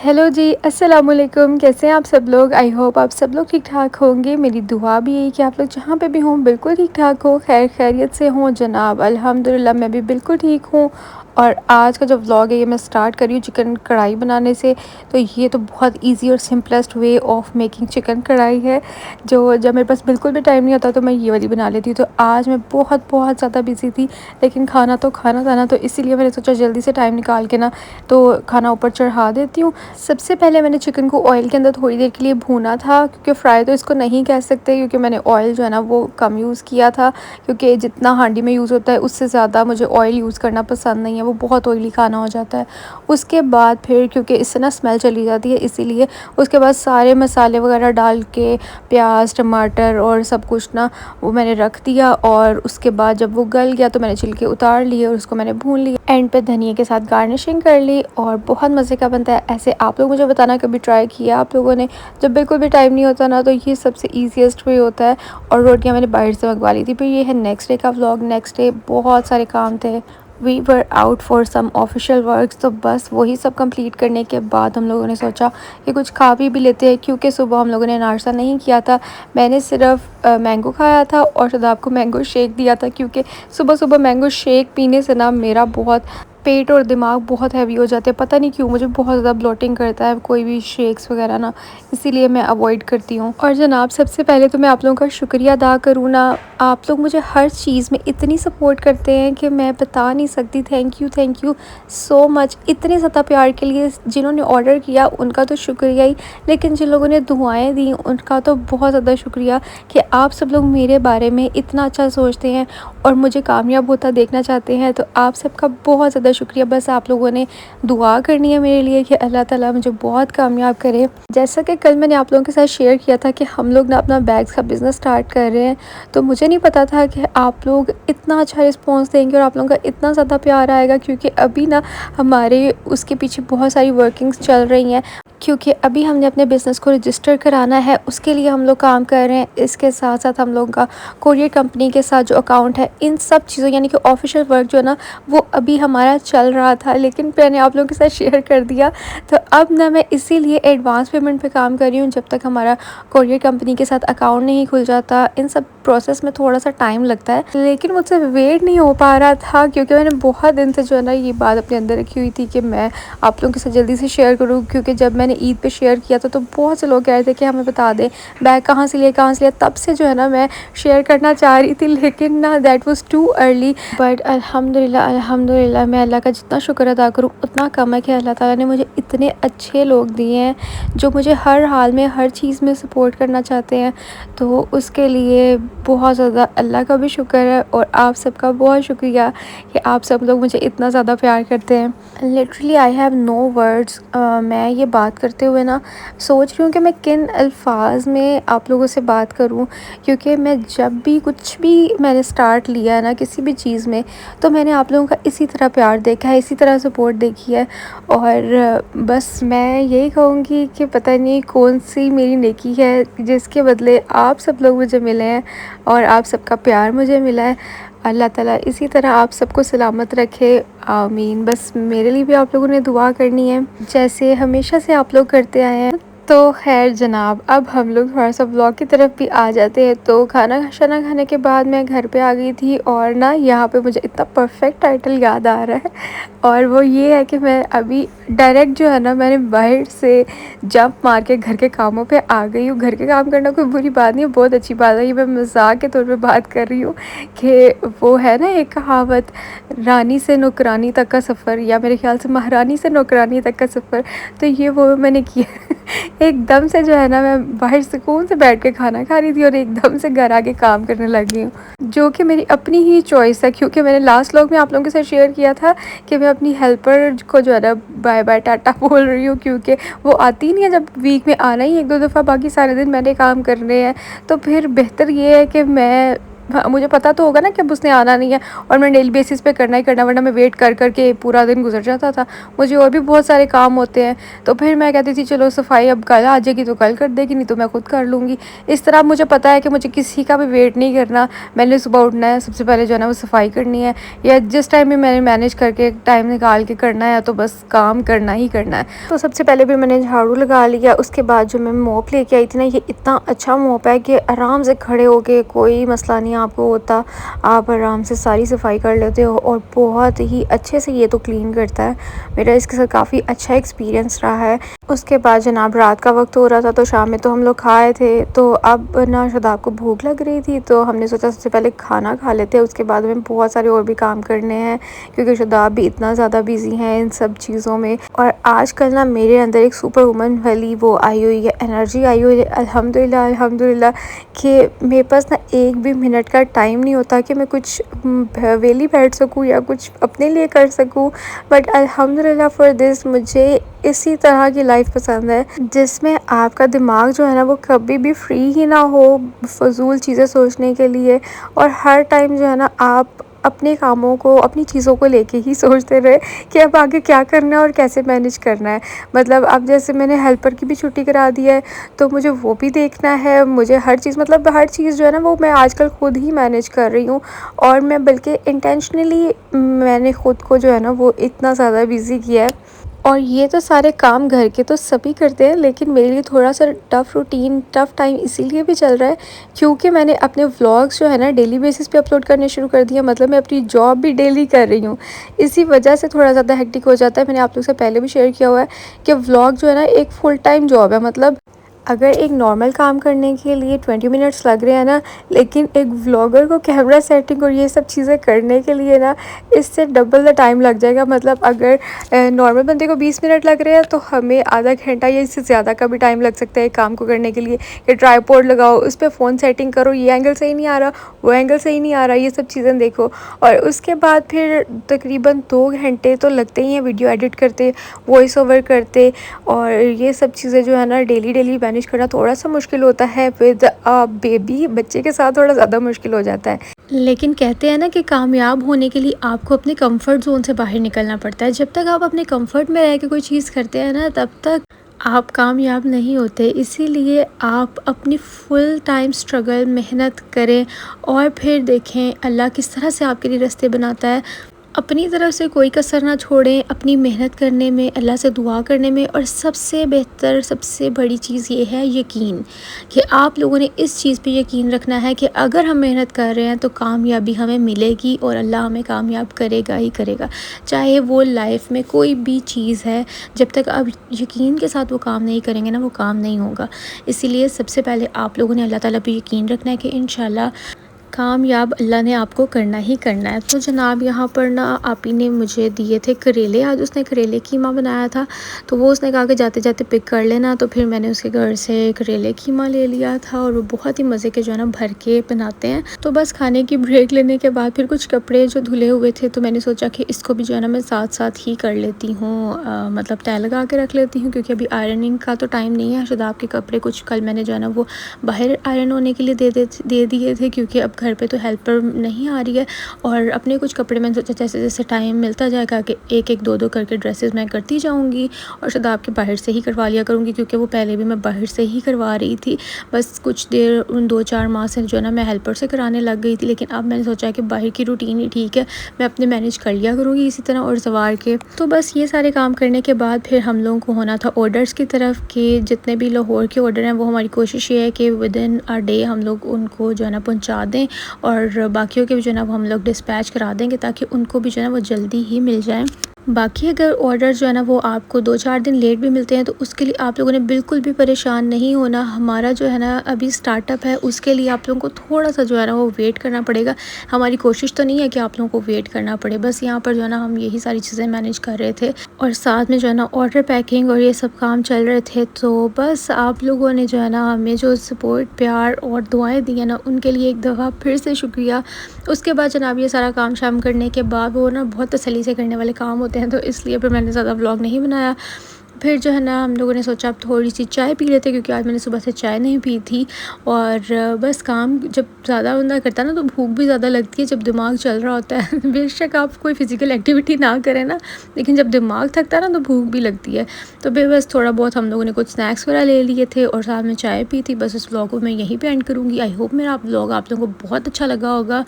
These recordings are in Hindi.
हेलो जी, अस्सलाम वालेकुम। कैसे हैं आप सब लोग? आई होप आप सब लोग ठीक-ठाक होंगे। मेरी दुआ भी यही कि आप लोग जहाँ पे भी हों बिल्कुल ठीक-ठाक हो, खैर खैरियत से हों जनाब। अल्हम्दुलिल्लाह मैं भी बिल्कुल ठीक हूँ। और आज का जो व्लॉग है ये मैं स्टार्ट कर रही हूँ चिकन कढ़ाई बनाने से। तो ये तो बहुत ईज़ी और simplest way of making chicken कढ़ाई है, जो जब मेरे पास बिल्कुल भी टाइम नहीं होता तो मैं ये वाली बना लेती हूँ। तो आज मैं बहुत ज़्यादा बिज़ी थी, लेकिन खाना तो खाना था ना, तो इसीलिए मैंने सोचा जल्दी से टाइम निकाल के ना तो खाना ऊपर चढ़ा देती हूँ। सबसे पहले मैंने चिकन को ऑयल के अंदर थोड़ी देर के लिए भूना था, क्योंकि फ्राई तो इसको नहीं कह सकते, क्योंकि मैंने ऑयल जो है ना वो कम यूज़ किया था। क्योंकि जितना हांडी में यूज़ होता है उससे ज़्यादा मुझे ऑयल यूज़ करना पसंद नहीं है, वो बहुत ऑयली खाना हो जाता है। उसके बाद फिर क्योंकि इससे ना स्मेल चली जाती है, इसीलिए उसके बाद सारे मसाले वगैरह डाल के प्याज टमाटर और सब कुछ ना वो मैंने रख दिया। और उसके बाद जब वो गल गया तो मैंने छिलके उतार लिए और उसको मैंने भून लिया। एंड पे धनिया के साथ गार्निशिंग कर ली और बहुत मज़े का बनता है। ऐसे आप लोग मुझे बताना कभी ट्राई किया आप लोगों ने? जब बिल्कुल भी टाइम नहीं होता ना तो ये सबसे ईजीएस्ट वे होता है। और रोटियां मैंने बाहर से मंगवा ली थी। फिर ये है नेक्स्ट डे का व्लॉग। नेक्स्ट डे बहुत सारे काम थे, we were out for some official works. तो बस वही सब कंप्लीट करने के बाद हम लोगों ने सोचा कि कुछ खा भी लेते हैं, क्योंकि सुबह हम लोगों ने नाश्ता नहीं किया था। मैंने सिर्फ मैंगो खाया था और शदाब को मैंगो शेक दिया था, क्योंकि सुबह सुबह मैंगो शेक पीने से ना मेरा बहुत पेट और दिमाग बहुत हैवी हो जाते हैं। पता नहीं क्यों मुझे बहुत ज़्यादा ब्लोटिंग करता है कोई भी शेक्स वगैरह ना, इसीलिए मैं अवॉइड करती हूँ। और जनाब सबसे पहले तो मैं आप लोगों का शुक्रिया अदा करूँ ना, आप लोग मुझे हर चीज़ में इतनी सपोर्ट करते हैं कि मैं बता नहीं सकती। Thank you so much. इतने ज़्यादा प्यार के लिए जिन्होंने ऑर्डर किया उनका तो शुक्रिया ही, लेकिन जिन लोगों ने दुआएं दी उनका तो बहुत ज़्यादा शुक्रिया कि आप सब लोग मेरे बारे में इतना अच्छा सोचते हैं और मुझे कामयाब होता देखना चाहते हैं। तो आप सबका बहुत ज़्यादा शुक्रिया। बस आप लोगों ने दुआ करनी है मेरे लिए कि अल्लाह ताला मुझे बहुत कामयाब करे। जैसा कि कल मैंने आप लोगों के साथ शेयर किया था कि हम लोग ना अपना बैग्स का बिज़नेस स्टार्ट कर रहे हैं, तो मुझे नहीं पता था कि आप लोग इतना अच्छा रिस्पॉन्स देंगे और आप लोगों का इतना ज़्यादा प्यार आएगा। क्योंकि अभी ना हमारे उसके पीछे बहुत सारी वर्किंग्स चल रही हैं, क्योंकि अभी हमने अपने बिज़नेस को रजिस्टर कराना है, उसके लिए हम लोग काम कर रहे हैं। इसके साथ साथ हम लोगों का कोरियर कंपनी के साथ जो अकाउंट है, इन सब चीज़ों यानी कि ऑफिशियल वर्क जो है ना वो अभी हमारा चल रहा था, लेकिन मैंने आप लोगों के साथ शेयर कर दिया। तो अब ना मैं इसीलिए एडवांस पेमेंट पे काम कर रही हूँ, जब तक हमारा कोरियर कंपनी के साथ अकाउंट नहीं खुल जाता। इन सब प्रोसेस में थोड़ा सा टाइम लगता है, लेकिन मुझसे वेट नहीं हो पा रहा था, क्योंकि मैंने बहुत दिन से जो है ना ये बात अपने अंदर रखी हुई थी कि मैं आप लोगों के साथ जल्दी से शेयर करूँ। क्योंकि जब मैंने ईद पे शेयर किया था तो बहुत से लोग कह रहे थे कि हमें बता दें बैग कहाँ से लिया। तब से जो है ना मैं शेयर करना चाह रही थी, लेकिन ना that was too early. But अल्हम्दुलिल्लाह मैं अल्लाह का जितना शुक्र अदा करूँ उतना कम है कि अल्लाह ताला ने मुझे इतने अच्छे लोग दिए हैं जो मुझे हर हाल में हर चीज़ में सपोर्ट करना चाहते हैं। तो उसके लिए बहुत ज़्यादा अल्लाह का भी शुक्र है और आप सबका बहुत शुक्रिया कि आप सब लोग मुझे इतना ज़्यादा प्यार करते हैं। Literally I have no words. मैं ये बात करते हुए ना सोच रही हूँ कि मैं किन अल्फाज में आप लोगों से बात करूँ, क्योंकि मैं जब भी कुछ भी मैंने स्टार्ट लिया है ना किसी भी चीज़ में, तो मैंने आप लोगों का इसी तरह प्यार देखा है, इसी तरह सपोर्ट देखी है। और बस मैं यही कहूँगी कि पता नहीं कौन सी मेरी नेकी है जिसके बदले आप सब लोग मुझे मिले हैं और आप सबका प्यार मुझे मिला है। अल्लाह ताला इसी तरह आप सबको सलामत रखे, आमीन। बस मेरे लिए भी आप लोगों ने दुआ करनी है, जैसे हमेशा से आप लोग करते आए हैं। तो खैर जनाब, अब हम लोग थोड़ा सा व्लॉग की तरफ भी आ जाते हैं। तो खाना शाना खाने के बाद मैं घर पे आ गई थी, और ना यहाँ पे मुझे इतना परफेक्ट टाइटल याद आ रहा है, और वो ये है कि मैं अभी डायरेक्ट जो है ना मैंने बाहर से जंप मार के घर के कामों पे आ गई हूँ। घर के काम करना कोई बुरी बात नहीं है, बहुत अच्छी बात है। ये मैं मजाक के तौर पे बात कर रही हूँ कि वो है ना एक कहावत, रानी से नौकरानी तक का सफ़र, या मेरे ख्याल से महारानी से नौकरानी तक का सफ़र। तो ये वो मैंने किया। एकदम से जो है ना मैं बाहर सुकून से बैठ के खाना खा रही थी और एकदम से घर आके काम करने लगी हूँ, जो कि मेरी अपनी ही चॉइस है। क्योंकि मैंने लास्ट व्लॉग में आप लोगों के साथ शेयर किया था कि मैं अपनी हेल्पर को जो है ना बाय बाय टाटा बोल रही हूँ, क्योंकि वो आती नहीं है। जब वीक में आना ही एक दो दफ़ा, बाकी सारे दिन मैंने काम करने हैं। तो फिर बेहतर ये है कि मैं मुझे पता तो होगा ना कि अब उसने आना नहीं है और मैं डेली बेसिस पे करना ही करना, वरना मैं वेट कर कर के पूरा दिन गुजर जाता था। मुझे और भी बहुत सारे काम होते हैं, तो फिर मैं कहती थी चलो सफाई अब कल आ जाएगी तो कल कर देगी, नहीं तो मैं खुद कर लूँगी। इस तरह मुझे पता है कि मुझे किसी का भी वेट नहीं करना, मैंने सुबह उठना है, सबसे पहले जो है ना वो सफाई करनी है, या जिस टाइम भी मैंने मैनेज करके टाइम निकाल के करना है तो बस काम करना ही करना है। तो सबसे पहले भी मैंने झाड़ू लगा लिया, उसके बाद जो मैं मोप लेके आई थी ना, ये इतना अच्छा मोप है कि आराम से खड़े होके कोई मसला नहीं आपको होता, आप आराम से सारी सफाई कर लेते हो और बहुत ही अच्छे से ये तो क्लीन करता है। मेरा इसके साथ काफ़ी अच्छा एक्सपीरियंस रहा है। उसके बाद जनाब रात का वक्त हो रहा था, तो शाम में तो हम लोग खाए थे, तो अब ना शादाब को भूख लग रही थी, तो हमने सोचा सबसे पहले खाना खा लेते हैं, उसके बाद हमें बहुत सारे और भी काम करने हैं क्योंकि शादाब भी इतना ज़्यादा बिजी हैं इन सब चीज़ों में। और आजकल ना मेरे अंदर एक सुपर वुमन वाली वो आई हुई है, एनर्जी आई हुई है, अल्हम्दुलिल्लाह अल्हम्दुलिल्लाह, कि मेरे पास ना एक भी मिनट का टाइम नहीं होता कि मैं कुछ वेली बैठ सकूँ या कुछ अपने लिए कर सकूँ। बट अल्हम्दुलिल्लाह फॉर दिस, मुझे इसी तरह की लाइफ पसंद है जिसमें आपका दिमाग जो है ना वो कभी भी फ्री ही ना हो फजूल चीज़ें सोचने के लिए, और हर टाइम जो है ना आप अपने कामों को, अपनी चीज़ों को लेके ही सोचते रहे कि अब आगे क्या करना है और कैसे मैनेज करना है। मतलब अब जैसे मैंने हेल्पर की भी छुट्टी करा दी है, तो मुझे वो भी देखना है, मुझे हर चीज़, मतलब हर चीज़ जो है ना वो मैं आजकल खुद ही मैनेज कर रही हूँ। और मैं बल्कि इंटेंशनली मैंने ख़ुद को जो है ना वो इतना ज़्यादा बिज़ी किया है। और ये तो सारे काम घर के तो सभी करते हैं, लेकिन मेरे लिए थोड़ा सा टफ़ रूटीन, टफ़ टाइम इसीलिए भी चल रहा है क्योंकि मैंने अपने व्लॉग्स जो है ना डेली बेसिस पे अपलोड करने शुरू कर दिए। मतलब मैं अपनी जॉब भी डेली कर रही हूँ, इसी वजह से थोड़ा ज़्यादा हेक्टिक हो जाता है। मैंने आप लोग से पहले भी शेयर किया हुआ है कि व्लॉग जो है ना एक फुल टाइम जॉब है। मतलब अगर एक नॉर्मल काम करने के लिए 20 मिनट्स लग रहे हैं ना, लेकिन एक व्लॉगर को कैमरा सेटिंग और ये सब चीज़ें करने के लिए ना इससे डबल द टाइम लग जाएगा। मतलब अगर नॉर्मल बंदे को 20 मिनट लग रहे हैं तो हमें आधा घंटा या इससे ज़्यादा का भी टाइम लग सकता है एक काम को करने के लिए। कि ट्राईपॉड लगाओ, उस पर फ़ोन सेटिंग करो, ये एंगल सही नहीं आ रहा, वो एंगल सही नहीं आ रहा, ये सब चीज़ें देखो, और उसके बाद फिर तकरीबन 2 घंटे तो लगते ही हैं वीडियो एडिट करते, वॉइस ओवर करते, और ये सब चीज़ें जो है ना डेली मैनेज करना थोड़ा सा मुश्किल होता है। विद बेबी, बच्चे के साथ थोड़ा ज़्यादा मुश्किल हो जाता है। लेकिन कहते हैं ना कि कामयाब होने के लिए आपको अपने कंफर्ट जोन से बाहर निकलना पड़ता है। जब तक आप अपने कंफर्ट में रह के कोई चीज़ करते हैं ना, तब तक आप कामयाब नहीं होते। इसीलिए आप अपनी फुल टाइम स्ट्रगल, मेहनत करें और फिर देखें अल्लाह किस तरह से आपके लिए रास्ते बनाता है। अपनी तरफ से कोई कसर ना छोड़ें अपनी मेहनत करने में, अल्लाह से दुआ करने में, और सबसे बेहतर, सबसे बड़ी चीज़ ये है यकीन, कि आप लोगों ने इस चीज़ पे यकीन रखना है कि अगर हम मेहनत कर रहे हैं तो कामयाबी हमें मिलेगी और अल्लाह हमें कामयाब करेगा ही करेगा। चाहे वो लाइफ में कोई भी चीज़ है, जब तक आप यकीन के साथ वो काम नहीं करेंगे ना, वो काम नहीं होगा। इसीलिए सबसे पहले आप लोगों ने अल्लाह ताला पे यकीन रखना है कि इंशाल्लाह कामयाब अल्लाह ने आपको करना ही करना है। तो जनाब यहाँ पर ना आपी ने मुझे दिए थे करेले, आज उसने करेले कीमा बनाया था, तो वो उसने कहा कि जाते जाते पिक कर लेना, तो फिर मैंने उसके घर से करेले कीमा ले लिया था, और वो बहुत ही मज़े के जो है ना भर के बनाते हैं। तो बस खाने की ब्रेक लेने के बाद फिर कुछ कपड़े जो धुले हुए थे, तो मैंने सोचा कि इसको भी जो है ना मैं साथ साथ ही कर लेती हूँ, मतलब तय लगा के रख लेती हूँ, क्योंकि अभी आयरनिंग का तो टाइम नहीं है। शादाब के कपड़े कुछ कल मैंने जो है ना वो बाहर आयरन होने के लिए दे दिए थे, क्योंकि अब घर पे तो हेल्पर नहीं आ रही है, और अपने कुछ कपड़े मैंने सोचा जैसे जैसे टाइम मिलता जाएगा कि एक एक दो दो करके ड्रेसेस मैं करती जाऊंगी, और शादाब के बाहर से ही करवा लिया करूंगी, क्योंकि वो पहले भी मैं बाहर से ही करवा रही थी। बस कुछ देर उन 2-4 माह से जो है ना मैं हेल्पर से कराने लग गई थी, लेकिन अब मैंने सोचा कि बाहर की रूटीन ही ठीक है, मैं अपने मैनेज कर लिया करूँगी इसी तरह और सवार के। तो बस ये सारे काम करने के बाद फिर हम लोगों को होना था ऑर्डर्स की तरफ, कि जितने भी लाहौर के ऑर्डर हैं वो हमारी कोशिश ये है कि विद इन अ डे हम लोग उनको जो है ना पहुँचा दें, और बाकियों के भी जो है ना वो हम लोग डिस्पैच करा देंगे, ताकि उनको भी जो है ना वो जल्दी ही मिल जाए। बाकी अगर ऑर्डर जो है ना वो आपको 2-4 दिन लेट भी मिलते हैं, तो उसके लिए आप लोगों ने बिल्कुल भी परेशान नहीं होना। हमारा जो है ना अभी स्टार्टअप है, उसके लिए आप लोगों को थोड़ा सा जो है ना वो वेट करना पड़ेगा। हमारी कोशिश तो नहीं है कि आप लोगों को वेट करना पड़े, बस यहाँ पर जो है ना हम यही सारी चीज़ें मैनेज कर रहे थे, और साथ में जो है ना ऑर्डर पैकिंग और ये सब काम चल रहे थे। तो बस आप लोगों ने जो है ना हमें जो सपोर्ट, प्यार और दुआएँ दी हैं ना, उनके लिए एक दफ़ा फिर से शुक्रिया। उसके बाद जनाब ये सारा काम शाम करने के बाद वो ना बहुत तसल्ली से करने वाले काम होते हैं, तो इसलिए फिर मैंने ज़्यादा व्लॉग नहीं बनाया। फिर जो है ना हम लोगों ने सोचा अब थोड़ी सी चाय पी लेते, क्योंकि आज मैंने सुबह से चाय नहीं पी थी। और बस काम जब ज़्यादा बंदा करता है ना तो भूख भी ज़्यादा लगती है जब दिमाग चल रहा होता है। बेशक आप कोई फ़िज़िकल एक्टिविटी ना करें ना, लेकिन जब दिमाग थकता है ना तो भूख भी लगती है। तो फिर बस थोड़ा बहुत हम लोगों ने कुछ स्नैक्स वगैरह ले लिए थे और साथ में चाय पी थी। बस इस व्लॉग को मैं यहीं पे एंड करूँगी। आई होप मेरा व्लॉग आप लोगों को बहुत अच्छा लगा होगा।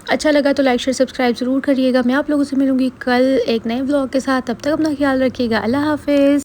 अच्छा लगा तो लाइक शेयर सब्सक्राइब ज़रूर करिएगा। मैं आप लोगों से मिलूँगी कल एक नए व्लॉग के साथ। तब तक अपना ख्याल रखिएगा। अल्लाह हाफ़िज़।